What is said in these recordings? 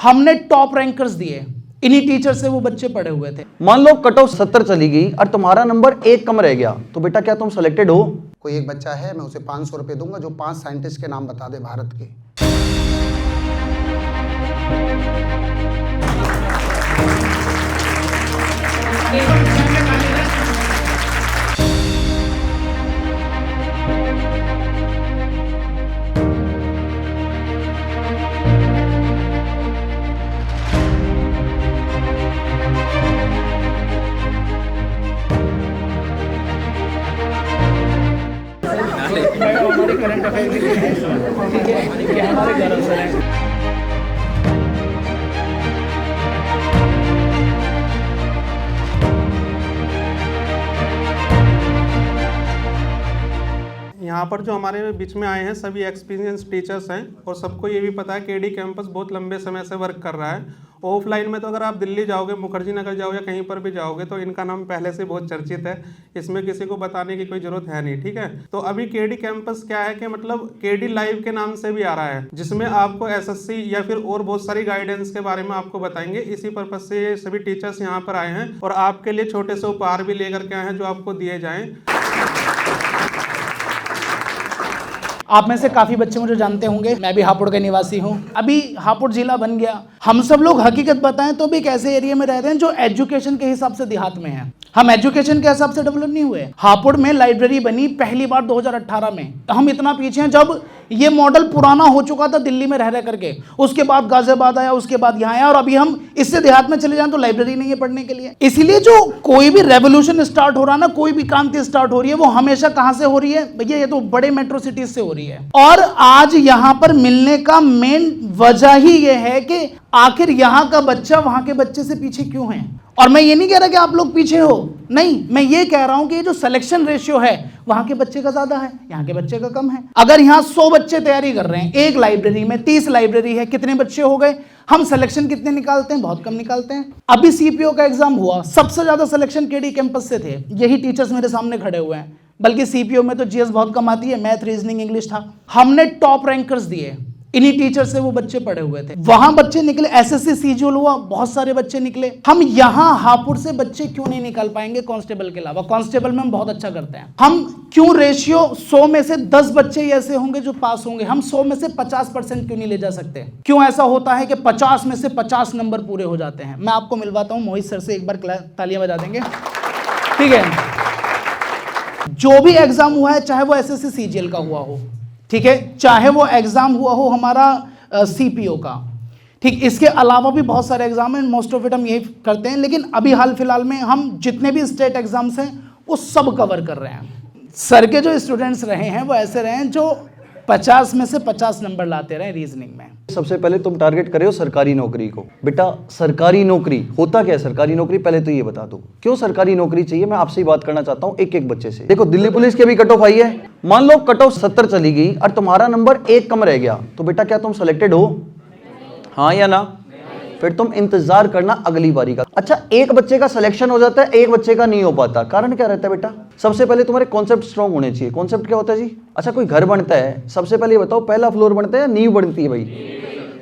हमने top rankers दिए, इन्हीं टीचर से वो बच्चे पढ़े हुए थे। मान लो कट ऑफ 70 चली गई और तुम्हारा नंबर एक कम रह गया, तो बेटा क्या तुम सिलेक्टेड हो? कोई एक बच्चा है, मैं उसे 500 रुपये दूंगा जो 5 साइंटिस्ट के नाम बता दे भारत के। हमारे करंट अफेयर ठीक है, ये हमारे घर अफसर हैं। यहाँ पर जो हमारे बीच में आए हैं सभी एक्सपीरियंस टीचर्स हैं और सबको ये भी पता है केडी कैंपस बहुत लंबे समय से वर्क कर रहा है। ऑफलाइन में तो अगर आप दिल्ली जाओगे, मुखर्जी नगर जाओगे या कहीं पर भी जाओगे तो इनका नाम पहले से बहुत चर्चित है, इसमें किसी को बताने की कोई ज़रूरत है नहीं। ठीक है, तो अभी केडी कैंपस क्या है कि मतलब केडी लाइव के नाम से भी आ रहा है, जिसमें आपको एसएससी या फिर और बहुत सारी गाइडेंस के बारे में आपको बताएंगे। इसी पर्पज से ये सभी टीचर्स यहाँ पर आए हैं और आपके लिए छोटे से उपहार भी लेकर के आए हैं जो आपको दिए जाएँ। आप में से काफी बच्चे मुझे जानते होंगे, मैं भी हापुड़ का निवासी हूँ। अभी हापुड़ जिला बन गया। हम सब लोग हकीकत बताएं तो भी एक ऐसे एरिया में रह रहे हैं जो एजुकेशन के हिसाब से देहात में है। हम एजुकेशन के हिसाब से डेवलप नहीं हुए। हापुड़ में लाइब्रेरी बनी पहली बार 2018 में। हम इतना पीछे हैं, जब ये मॉडल पुराना हो चुका था दिल्ली में रह करके, उसके बाद गाजियाबाद आया, उसके बाद यहाँ आया, और अभी हम इससे देहात में चले जाएं तो लाइब्रेरी नहीं है पढ़ने के लिए। इसलिए जो कोई भी रेवोल्यूशन स्टार्ट हो रहा है ना, कोई भी क्रांति स्टार्ट हो रही है, वो हमेशा कहां से हो रही है भैया? ये तो बड़े मेट्रो सिटीज से हो रही है। और आज यहां पर मिलने का मेन वजह ही ये है कि आखिर यहां का बच्चा वहां के बच्चे से पीछे क्यों है। और मैं ये नहीं कह रहा कि आप लोग पीछे हो, नहीं, मैं ये कह रहा हूं कि ये जो सिलेक्शन रेशियो है वहां के बच्चे का ज्यादा है, यहाँ के बच्चे का कम है। अगर यहाँ 100 बच्चे तैयारी कर रहे हैं एक लाइब्रेरी में, 30 लाइब्रेरी है, कितने बच्चे हो गए? हम सिलेक्शन कितने निकालते हैं? बहुत कम निकालते हैं। अभी सीपीओ का एग्जाम हुआ, सबसे ज्यादा सिलेक्शन केडी कैंपस से थे, यही टीचर्स मेरे सामने खड़े हुए हैं। बल्कि सीपीओ में तो जीएस बहुत कम आती है, मैथ, रीजनिंग, इंग्लिश था। हमने टॉप रैंकर्स दिए, इन्हीं टीचर से वो बच्चे पढ़े हुए थे। वहां बच्चे निकले, एसएससी सीजीएल हुआ, बहुत सारे बच्चे निकले। हम यहां हापुड़ से बच्चे क्यों नहीं निकाल पाएंगे कांस्टेबल के अलावा? कांस्टेबल में हम बहुत अच्छा करते हैं। हम क्यों रेशियो 100 में से 10 बच्चे ऐसे होंगे जो पास होंगे? हम 100 में से 50% क्यों नहीं ले जा सकते? क्यों ऐसा होता है कि 50 में से 50 नंबर पूरे हो जाते हैं? मैं आपको मिलवाता हूं मोहित सर से, एक बार तालियां बजा देंगे, ठीक है? जो भी एग्जाम हुआ है, चाहे वो एसएससी सीजीएल का हुआ हो, ठीक है, चाहे वो एग्जाम हुआ हो हमारा सीपीओ का, ठीक, इसके अलावा भी बहुत सारे एग्जाम हैं, मोस्ट ऑफ इट हम यही करते हैं। लेकिन अभी हाल फिलहाल में हम जितने भी स्टेट एग्जाम्स हैं वो सब कवर कर रहे हैं। सर के जो स्टूडेंट्स रहे हैं वो ऐसे रहे हैं जो 50 में से 50 नंबर लाते रहे रीजनिंग में। सबसे पहले तुम टारगेट करे हो सरकारी नौकरी को। बेटा सरकारी नौकरी होता क्या है? सरकारी नौकरी पहले तो ये बता दो, क्यों सरकारी नौकरी चाहिए? मैं आपसे ही बात करना चाहता हूँ एक एक बच्चे से। देखो दिल्ली पुलिस की भी कट ऑफ आई है, मान लो कट ऑफ 70 चली गई और तुम्हारा नंबर एक कम रह गया, तो बेटा क्या तुम सिलेक्टेड हो? हाँ या ना? फिर तुम इंतजार करना अगली बारी का। अच्छा, एक बच्चे का सिलेक्शन हो जाता है, एक बच्चे का नहीं हो पाता, कारण क्या रहता है बेटा? सबसे पहले तुम्हारे कॉन्सेप्ट स्ट्रांग होने चाहिए। कॉन्सेप्ट क्या होता है जी? अच्छा, कोई घर बनता है, सबसे पहले ये बताओ पहला फ्लोर बनता है या नींव बनती है भाई?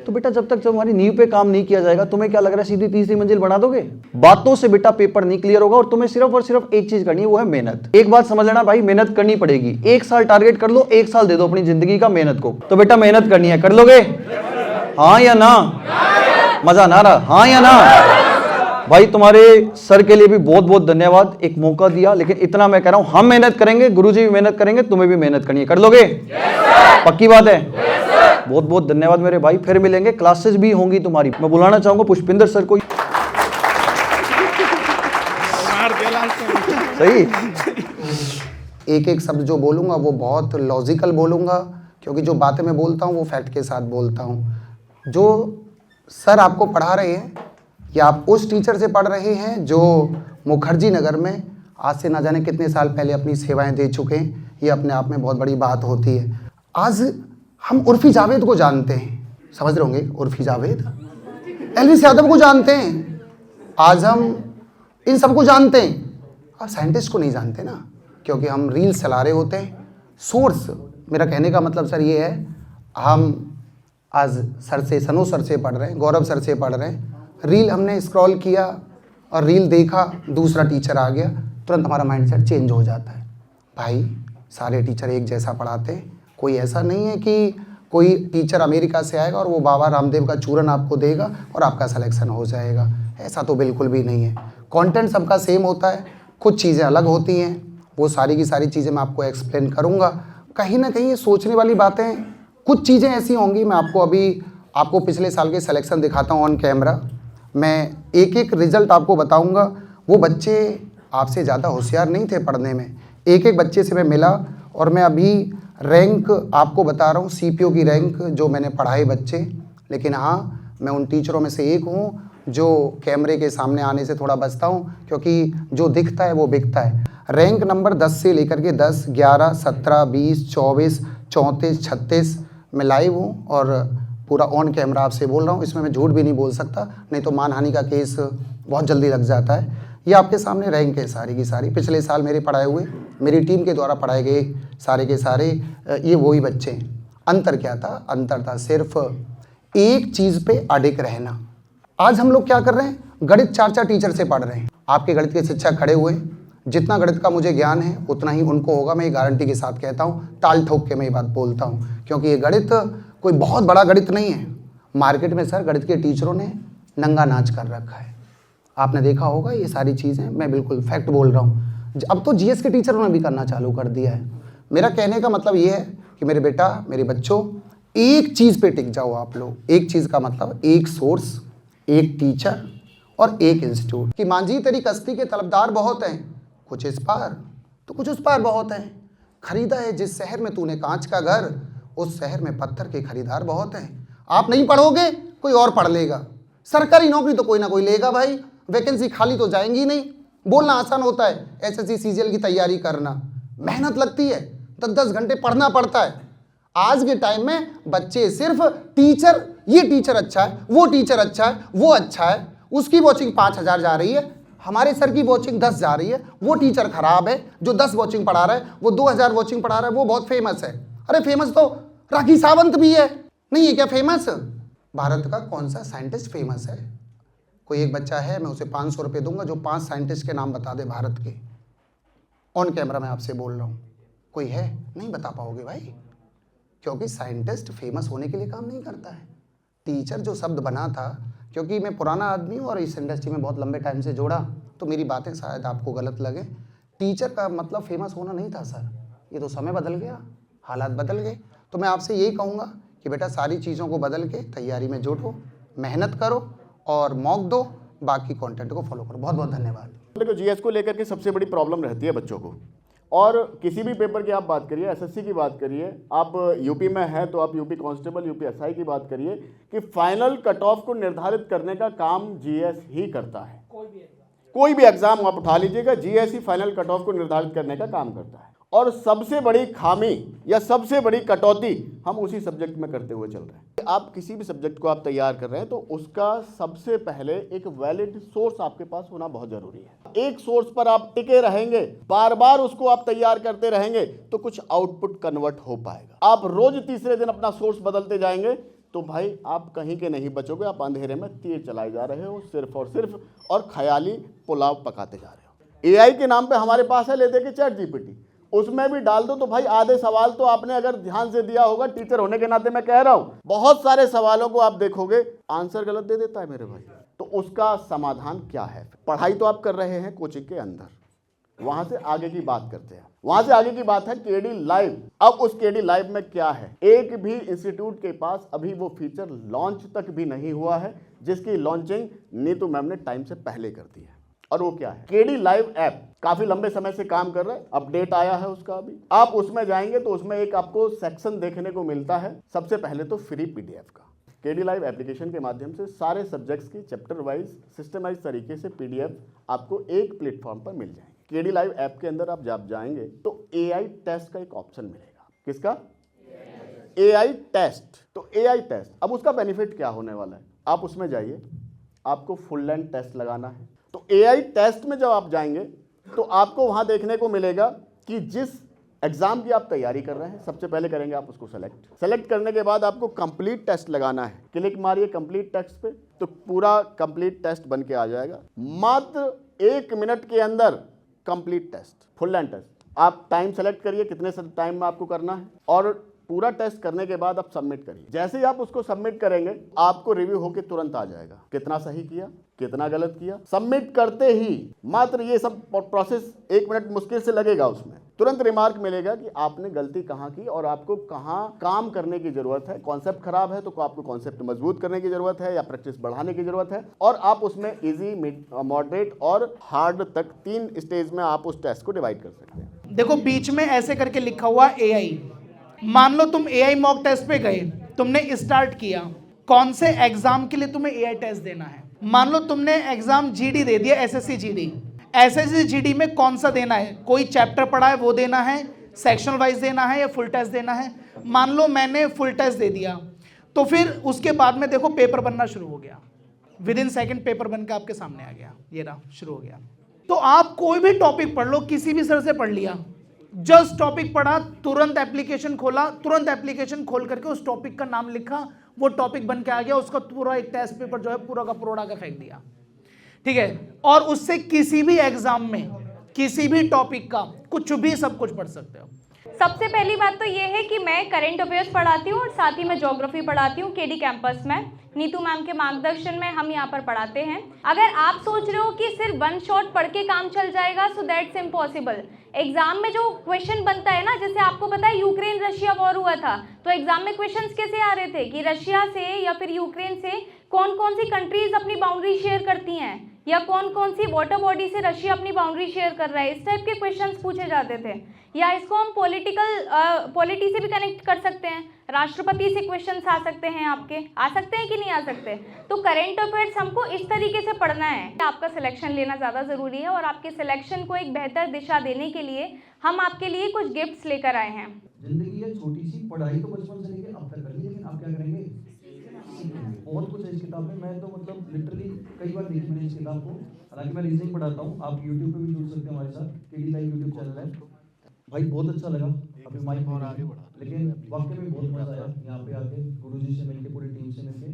तो बेटा जब तक तुम्हारी नींव पे काम नहीं किया जाएगा, तुम्हें क्या लग रहा है सीधी तीसरी मंजिल बना दोगे? बातों से बेटा पेपर नहीं क्लियर होगा, और तुम्हें सिर्फ और सिर्फ एक चीज करनी है, वो है मेहनत। एक बात समझ लेना भाई, मेहनत करनी पड़ेगी। 1 साल टारगेट कर लो, 1 साल दे दो अपनी जिंदगी का मेहनत को। तो बेटा मेहनत करनी है, कर लोगे? हाँ या ना? मजा ना रहा? हाँ या ना? भाई तुम्हारे सर के लिए भी बहुत बहुत धन्यवाद, एक मौका दिया। लेकिन इतना मैं कह रहा हूं, हम मेहनत करेंगे, गुरुजी भी मेहनत करेंगे, तुम्हें भी मेहनत करनी है, कर लोगे? पक्की बात है? बहुत बहुत धन्यवाद मेरे भाई, फिर मिलेंगे, क्लासेस भी होंगी तुम्हारी। मैं बुलाना चाहूंगा पुष्पिंदर सर को। सही। एक एक शब्द जो बोलूँगा वो बहुत लॉजिकल बोलूँगा, क्योंकि जो बातें मैं बोलता हूँ वो फैक्ट के साथ बोलता हूँ। जो सर आपको पढ़ा रहे हैं, या आप उस टीचर से पढ़ रहे हैं जो मुखर्जी नगर में आज से ना जाने कितने साल पहले अपनी सेवाएं दे चुके हैं, ये अपने आप में बहुत बड़ी बात होती है। आज हम उर्फी जावेद को जानते हैं, समझ रहे होंगे उर्फी जावेद, एलविस यादव को जानते हैं, आज हम इन सबको जानते हैं। आप साइंटिस्ट को नहीं जानते ना, क्योंकि हम रील्स चला रहे होते हैं। सोर्स, मेरा कहने का मतलब सर ये है, हम आज सर से, सनू सर से पढ़ रहे हैं, गौरव सर से पढ़ रहे हैं, रील हमने स्क्रॉल किया और रील देखा, दूसरा टीचर आ गया, तुरंत हमारा माइंडसेट चेंज हो जाता है। भाई सारे टीचर एक जैसा पढ़ाते हैं, कोई ऐसा नहीं है कि कोई टीचर अमेरिका से आएगा और वो बाबा रामदेव का चूरन आपको देगा और आपका सिलेक्शन हो जाएगा, ऐसा तो बिल्कुल भी नहीं है। कंटेंट सबका सेम होता है, कुछ चीज़ें अलग होती हैं, वो सारी की सारी चीज़ें मैं आपको एक्सप्लेन करूँगा। कहीं ना कहीं ये सोचने वाली बातें, कुछ चीज़ें ऐसी होंगी, मैं आपको पिछले साल के सिलेक्शन दिखाता हूँ ऑन कैमरा, मैं एक एक रिज़ल्ट आपको बताऊँगा। वो बच्चे आपसे ज़्यादा होशियार नहीं थे पढ़ने में, एक एक बच्चे से मैं मिला और मैं अभी रैंक आपको बता रहा हूँ, सीपीओ की रैंक जो मैंने पढ़ाए बच्चे। लेकिन हाँ, मैं उन टीचरों में से एक हूँ जो कैमरे के सामने आने से थोड़ा बचता हूँ, क्योंकि जो दिखता है वो बिकता है। रैंक नंबर 10 से लेकर के 10, 11, 17, 20, 24, 34, 36 मैं लाइव हूँ और पूरा ऑन कैमरा आपसे बोल रहा हूँ। इसमें मैं झूठ भी नहीं बोल सकता, नहीं तो मानहानि का केस बहुत जल्दी लग जाता है। ये आपके सामने रैंक है सारी की सारी, पिछले साल मेरे पढ़ाए हुए, मेरी टीम के द्वारा पढ़ाए गए सारे के सारे ये वही बच्चे हैं। अंतर क्या था? अंतर था सिर्फ एक चीज़ पे अडिग रहना। आज हम लोग क्या कर रहे हैं, गणित 4 टीचर से पढ़ रहे हैं। आपके गणित के शिक्षक खड़े हुए, जितना गणित का मुझे ज्ञान है उतना ही उनको होगा, मैं ये गारंटी के साथ कहता हूँ, ताल ठोक के मैं ये बात बोलता हूँ, क्योंकि ये गणित कोई बहुत बड़ा गणित नहीं है। मार्केट में सर गणित के टीचरों ने नंगा नाच कर रखा है, आपने देखा होगा ये सारी चीज़ें, मैं बिल्कुल फैक्ट बोल रहा हूँ। अब तो जीएस के टीचरों ने भी करना चालू कर दिया है। मेरा कहने का मतलब ये है कि मेरे बेटा, मेरे बच्चों, एक चीज़ पे टिक जाओ आप लोग। एक चीज़ का मतलब एक सोर्स, एक टीचर और एक इंस्टीट्यूट। कि मांझी तेरी कश्ती के तलबदार बहुत हैं, कुछ इस पार तो कुछ उस पार बहुत हैं। खरीदा है जिस शहर में तूने कांच का घर, उस शहर में पत्थर के खरीदार बहुत हैं। आप नहीं पढ़ोगे कोई और पढ़ लेगा, सरकारी नौकरी तो कोई ना कोई लेगा भाई, वैकेंसी खाली तो जाएंगी नहीं। बोलना आसान होता है, एसएससी सीजीएल की तैयारी करना मेहनत लगती है, 10-10 घंटे पढ़ना पड़ता है। आज के टाइम में बच्चे सिर्फ टीचर, ये टीचर अच्छा है, वो टीचर अच्छा है, वो अच्छा है, उसकी वॉचिंग 5000 जा रही है, हमारे सर की वॉचिंग 10 जा रही है, वो टीचर खराब है जो 10 वॉचिंग पढ़ा रहा है, वो 2000 वॉचिंग पढ़ा रहा है, वो बहुत फेमस है। अरे फेमस तो राखी सावंत भी है, नहीं है क्या फेमस? भारत का कौन सा साइंटिस्ट फेमस है? कोई एक बच्चा है, मैं उसे 500 रुपये दूंगा जो 5 साइंटिस्ट के नाम बता दे भारत के। ऑन कैमरा मैं आपसे बोल रहा हूँ, कोई है? नहीं बता पाओगे भाई, क्योंकि साइंटिस्ट फेमस होने के लिए काम नहीं करता है। टीचर जो शब्द बना था, क्योंकि मैं पुराना आदमी हूँ और इस इंडस्ट्री में बहुत लंबे टाइम से जोड़ा, तो मेरी बातें शायद आपको गलत लगे। टीचर का मतलब फेमस होना नहीं था सर, ये तो समय बदल गया, हालात बदल गए। तो मैं आपसे यही कहूँगा कि बेटा सारी चीज़ों को बदल के तैयारी में जुटो, मेहनत करो और मौक दो, बाकी कंटेंट को फॉलो करो। बहुत बहुत धन्यवाद। देखो जीएस को लेकर के सबसे बड़ी प्रॉब्लम रहती है बच्चों को, और किसी भी पेपर की आप बात करिए, एसएससी की बात करिए, आप यूपी में है तो आप यूपी कांस्टेबल, यूपी एसआई की बात करिए, कि फाइनल कट ऑफ को निर्धारित करने का काम जीएस ही करता है। कोई भी एग्जाम आप उठा लीजिएगा, जीएस ही फाइनल कट ऑफ को निर्धारित करने का काम करता है। और सबसे बड़ी खामी या सबसे बड़ी कटौती हम उसी सब्जेक्ट में करते हुए चल रहे हैं। आप किसी भी सब्जेक्ट को आप तैयार कर रहे हैं तो उसका सबसे पहले एक वैलिड सोर्स आपके पास होना बहुत जरूरी है। एक सोर्स पर आप टिके रहेंगे, बार बार उसको आप तैयार करते रहेंगे तो कुछ आउटपुट कन्वर्ट हो पाएगा। आप रोज तीसरे दिन अपना सोर्स बदलते जाएंगे तो भाई आप कहीं के नहीं बचोगे, आप अंधेरे में तीर चलाए जा रहे हो सिर्फ और सिर्फ, और ख्याली पुलाव पकाते जा रहे हो। एआई के नाम पे हमारे पास है, ले दे के चैट जीपीटी, उसमें भी डाल दो तो भाई आधे सवाल तो आपने अगर ध्यान से दिया होगा, टीचर होने के नाते मैं कह रहा हूं, बहुत सारे सवालों को आप देखोगे आंसर गलत दे देता है मेरे भाई। तो उसका समाधान क्या है? पढ़ाई तो आप कर रहे हैं कोचिंग के अंदर, वहां से आगे की बात करते हैं। वहां से आगे की बात है केडी लाइव। अब उस केडी लाइव में क्या है? एक भी इंस्टीट्यूट के पास अभी वो फीचर लॉन्च तक भी नहीं हुआ है, जिसकी लॉन्चिंग नीतू मैम ने टाइम से पहले कर दी है। और वो क्या है? केडी लाइव ऐप काफी लंबे समय से काम कर रहा है, अपडेट आया है उसका अभी। आप उसमें जाएंगे तो उसमें एक आपको सेक्शन देखने को मिलता है, सबसे पहले तो फ्री पीडीएफ का। केडी लाइव एप्लीकेशन के माध्यम से सारे सब्जेक्ट्स की चैप्टर वाइज सिस्टमाइज तरीके से पीडीएफ आपको एक प्लेटफॉर्म पर मिल जाएंगे। केडी लाइव ऐप के अंदर आप जब जाएंगे तो एआई टेस्ट का एक ऑप्शन मिलेगा। किसका? AI test. तो एआई टेस्ट, अब उसका बेनिफिट क्या होने वाला है? आप उसमें जाइए, आपको फुल लेंथ टेस्ट लगाना है। तो एआई टेस्ट में जब आप जाएंगे तो आपको वहां देखने को मिलेगा कि जिस एग्जाम की आप तैयारी कर रहे हैं, सबसे पहले करेंगे आप उसको सेलेक्ट करने के बाद आपको कंप्लीट टेस्ट लगाना है। क्लिक मारिए कंप्लीट टेस्ट पे, तो पूरा कंप्लीट टेस्ट बन के आ जाएगा। मात्र 1 मिनट के अंदर complete test, full end test. आप टाइम सेलेक्ट करिए कितने टाइम में आपको करना है, और पूरा टेस्ट करने के बाद आप सबमिट करिए। जैसे ही आप उसको सबमिट करेंगे आपको रिव्यू होके तुरंत आ जाएगा, कितना सही किया कितना गलत किया। सबमिट करते ही मात्र ये सब प्रोसेस 1 मिनट मुश्किल से लगेगा, उसमें तुरंत रिमार्क मिलेगा कि आपने गलती कहाँ की और आपको कहाँ काम करने की जरूरत है। कॉन्सेप्ट खराब है तो आपको कॉन्सेप्ट मजबूत करने की जरूरत है या प्रैक्टिस बढ़ाने की जरूरत है, और आप उसमें इजी, मॉडरेट और हार्ड तक 3 स्टेज में आप उस टेस्ट को डिवाइड कर सकते हैं। देखो बीच में ऐसे करके लिखा हुआ AI। मान लो तुम AI मॉक टेस्ट पे गए, तुमने स्टार्ट किया, कौन से एग्जाम के लिए तुम्हें AI टेस्ट देना है। मान लो तुमने एग्जाम GD दे दिया, SSC GD। SSC GD में कौन सा देना है, कोई चैप्टर पढ़ा है वो देना है, सेक्शन वाइज देना है या फुल टेस्ट देना है। मान लो मैंने फुल टेस्ट दे दिया, तो फिर उसके बाद में देखो पेपर बनना शुरू हो गया। विदिन सेकंड पेपर बन के आपके सामने आ गया, ये रहा, शुरू हो गया। तो आप कोई भी टॉपिक पढ़ लो, किसी भी सर से पढ़ लिया, जस्ट टॉपिक पढ़ा, तुरंत एप्लीकेशन खोला, तुरंत एप्लीकेशन खोल करके उस टॉपिक का नाम लिखा, वो टॉपिक बन के आ गया, उसका पूरा एक टेस्ट पेपर जो है पूरा का पूरा का फेंक दिया, ठीक है। और उससे किसी भी एग्जाम में किसी भी टॉपिक का कुछ भी सब कुछ पढ़ सकते हो। सबसे पहली बात तो ये है कि मैं करंट अफेयर्स पढ़ाती हूँ और साथ ही मैं ज्योग्राफी पढ़ाती हूँ केडी कैंपस में। नीतू मैम के मार्गदर्शन में हम यहाँ पर पढ़ाते हैं। अगर आप सोच रहे हो कि सिर्फ 1 शॉट पढ़ के काम चल जाएगा, सो दैट्स इम्पॉसिबल। एग्जाम में जो क्वेश्चन बनता है ना, जैसे आपको पता है यूक्रेन रशिया वॉर हुआ था, तो एग्जाम में क्वेश्चंस कैसे आ रहे थे कि रशिया से या फिर यूक्रेन से कौन कौन सी कंट्रीज अपनी बाउंड्री शेयर करती हैं, या कौन कौन सी वाटर बॉडी से रशिया अपनी बाउंड्री शेयर कर रहा है, इस टाइप के क्वेश्चंस पूछे जाते थे। या इसको हम पॉलिटी से भी कनेक्ट कर सकते हैं, राष्ट्रपति से क्वेश्चंस आ सकते हैं, आपके आ सकते हैं कि नहीं आ सकते। तो करंट अफेयर्स हमको इस तरीके से पढ़ना है। आपका सिलेक्शन लेना ज़्यादा ज़रूरी है, और आपके सिलेक्शन को एक बेहतर दिशा देने के लिए हम आपके लिए कुछ गिफ्ट्स लेकर आए हैं। जिंदगी है छोटी सी, पढ़ाई तो बचपन से लेके अब तक करनी है, लेकिन आप क्या करेंगे, बहुत कुछ है इस किताब में। मैं तो मतलब लिटरली कई बार देखी मैंने इस किताब को। हालांकि मैं रीजनिंग पढ़ाता हूँ, आप यूट्यूब पे भी जुड़ सकते हैं हमारे साथ, केडी लाइव यूट्यूब चैनल है। भाई बहुत अच्छा लगा, अभी माइक और आगे बढ़ा, लेकिन वाकई में बहुत मजा आया यहाँ पे आके, गुरुजी से मिलके, पूरी टीम से मिलके।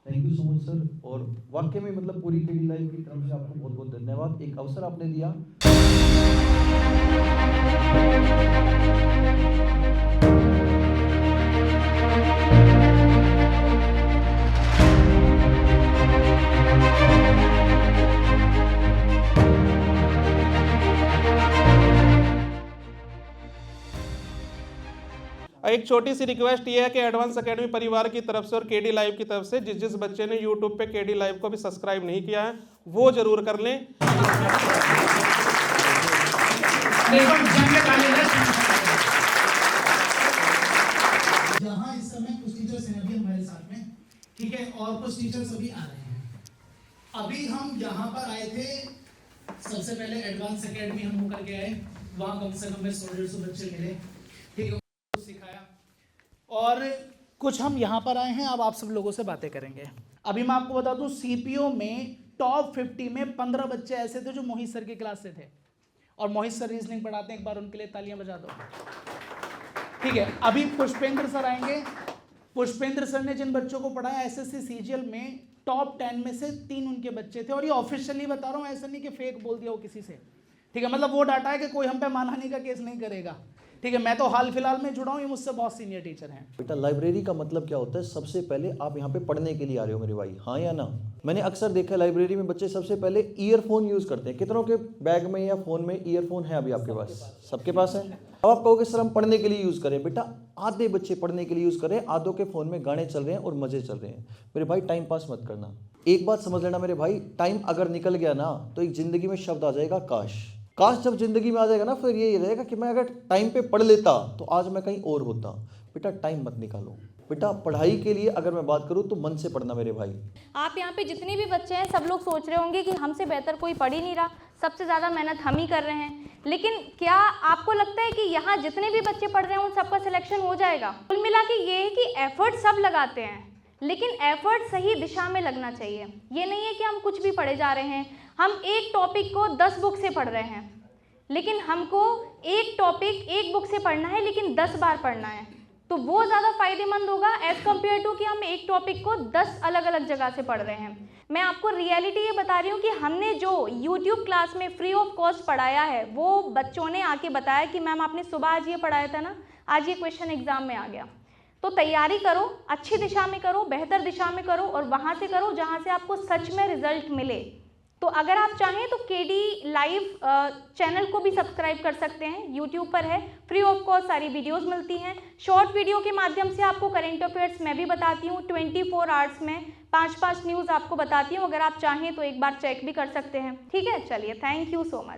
Thank you so much sir, और वाकई में मतलब पूरी केडी लाइव की तरफ से आपको बहुत बहुत धन्यवाद, एक अवसर आपने दिया। एक छोटी सी रिक्वेस्ट ये है कि एडवांस एकेडमी परिवार की तरफ से और केडी लाइव की तरफ से जिस बच्चे ने यूट्यूब पे केडी लाइव को भी सब्सक्राइब नहीं किया है वो जरूर कर लें। यहाँ इस समय कुछ टीचर्स हैं अभी हमारे साथ में, ठीक है, और कुछ टीचर्स अभी आ रहे हैं। अभी हम यहाँ पर आए थे, सबसे पहले एडवांस एकेडमी हम होकर के आए, वहाँ कम से कम 100-150 बच्चे मिले, ठीक है, सिखाया। और कुछ हम यहाँ पर आए हैं, अब आप सब लोगों से बातें करेंगे। अभी मैं आपको बता दूं, सीपीओ में टॉप 50 में 15 बच्चे ऐसे थे जो मोहित सर की क्लास से थे, और मोहित सर रीजनिंग पढ़ाते हैं, एक बार उनके लिए तालियां बजा दो, ठीक है। अभी पुष्पेंद्र सर आएंगे। पुष्पेंद्र सर ने जिन बच्चों को पढ़ाया एसएससी सीजीएल में टॉप 10 में से 3 उनके बच्चे थे, और ये ऑफिशियली बता रहा हूँ, ऐसा नहीं कि फेक बोल दिया हो किसी से, ठीक है। मतलब वो डाटा है कि कोई हम पे मानहानि का केस नहीं करेगा, ठीक है। मैं तो हाल फिलहाल में जुड़ा हूँ, ये मुझसे बहुत सीनियर टीचर हैं। बेटा लाइब्रेरी का मतलब क्या होता है, सबसे पहले आप यहाँ पे पढ़ने के लिए आ रहे हो मेरे भाई, हाँ या ना। मैंने अक्सर देखा है लाइब्रेरी में बच्चे सबसे पहले ईयरफोन यूज करते हैं। कितनों के बैग में या फोन में ईयरफोन है अभी आपके पास? सबके पास है। अब आप कहोगे सर हम पढ़ने के लिए यूज करें, बेटा आधे बच्चे पढ़ने के लिए यूज करें, आधों के फोन में गाने चल रहे हैं और मजे चल रहे हैं। मेरे भाई टाइम पास मत करना। एक बात समझ लेना मेरे भाई, टाइम अगर निकल गया ना तो एक जिंदगी में शब्द आ जाएगा काश। काश जब जिंदगी में आ जाएगा ना, फिर ये रहेगा कि मैं अगर टाइम पे पढ़ लेता तो आज मैं कहीं और होता। बेटा टाइम मत निकालो। बेटा पढ़ाई के लिए अगर मैं बात करूं तो मन से पढ़ना मेरे भाई। आप यहाँ पे जितने भी बच्चे हैं सब लोग सोच रहे होंगे कि हमसे बेहतर कोई पढ़ ही नहीं रहा, सबसे ज़्यादा मेहनत हम ही कर रहे हैं। लेकिन क्या आपको लगता है कि यहाँ जितने भी बच्चे पढ़ रहे हैं उन सबका सिलेक्शन हो जाएगा? कुल मिला के ये है कि एफर्ट सब लगाते हैं, लेकिन एफर्ट सही दिशा में लगना चाहिए। ये नहीं है कि हम कुछ भी पढ़े जा रहे हैं। हम एक टॉपिक को 10 बुक से पढ़ रहे हैं, लेकिन हमको एक टॉपिक एक बुक से पढ़ना है लेकिन 10 बार पढ़ना है, तो वो ज़्यादा फायदेमंद होगा एज़ कम्पेयर टू कि हम एक टॉपिक को 10 अलग अलग जगह से पढ़ रहे हैं। मैं आपको रियलिटी ये बता रही हूँ कि हमने जो YouTube क्लास में फ्री ऑफ कॉस्ट पढ़ाया है, वो बच्चों ने आके बताया कि मैम आपने सुबह आज ये पढ़ाया था ना, आज ये क्वेश्चन एग्जाम में आ गया। तो तैयारी करो, अच्छी दिशा में करो, बेहतर दिशा में करो और वहाँ से करो जहाँ से आपको सच में रिजल्ट मिले। तो अगर आप चाहें तो केडी लाइव चैनल को भी सब्सक्राइब कर सकते हैं, यूट्यूब पर है, फ्री ऑफ कॉस्ट सारी वीडियोस मिलती हैं। शॉर्ट वीडियो के माध्यम से आपको करंट अफेयर्स मैं भी बताती हूँ, 24 आवर्स में 5-5 न्यूज़ आपको बताती हूँ। अगर आप चाहें तो एक बार चेक भी कर सकते हैं। ठीक है, चलिए, थैंक यू सो मच।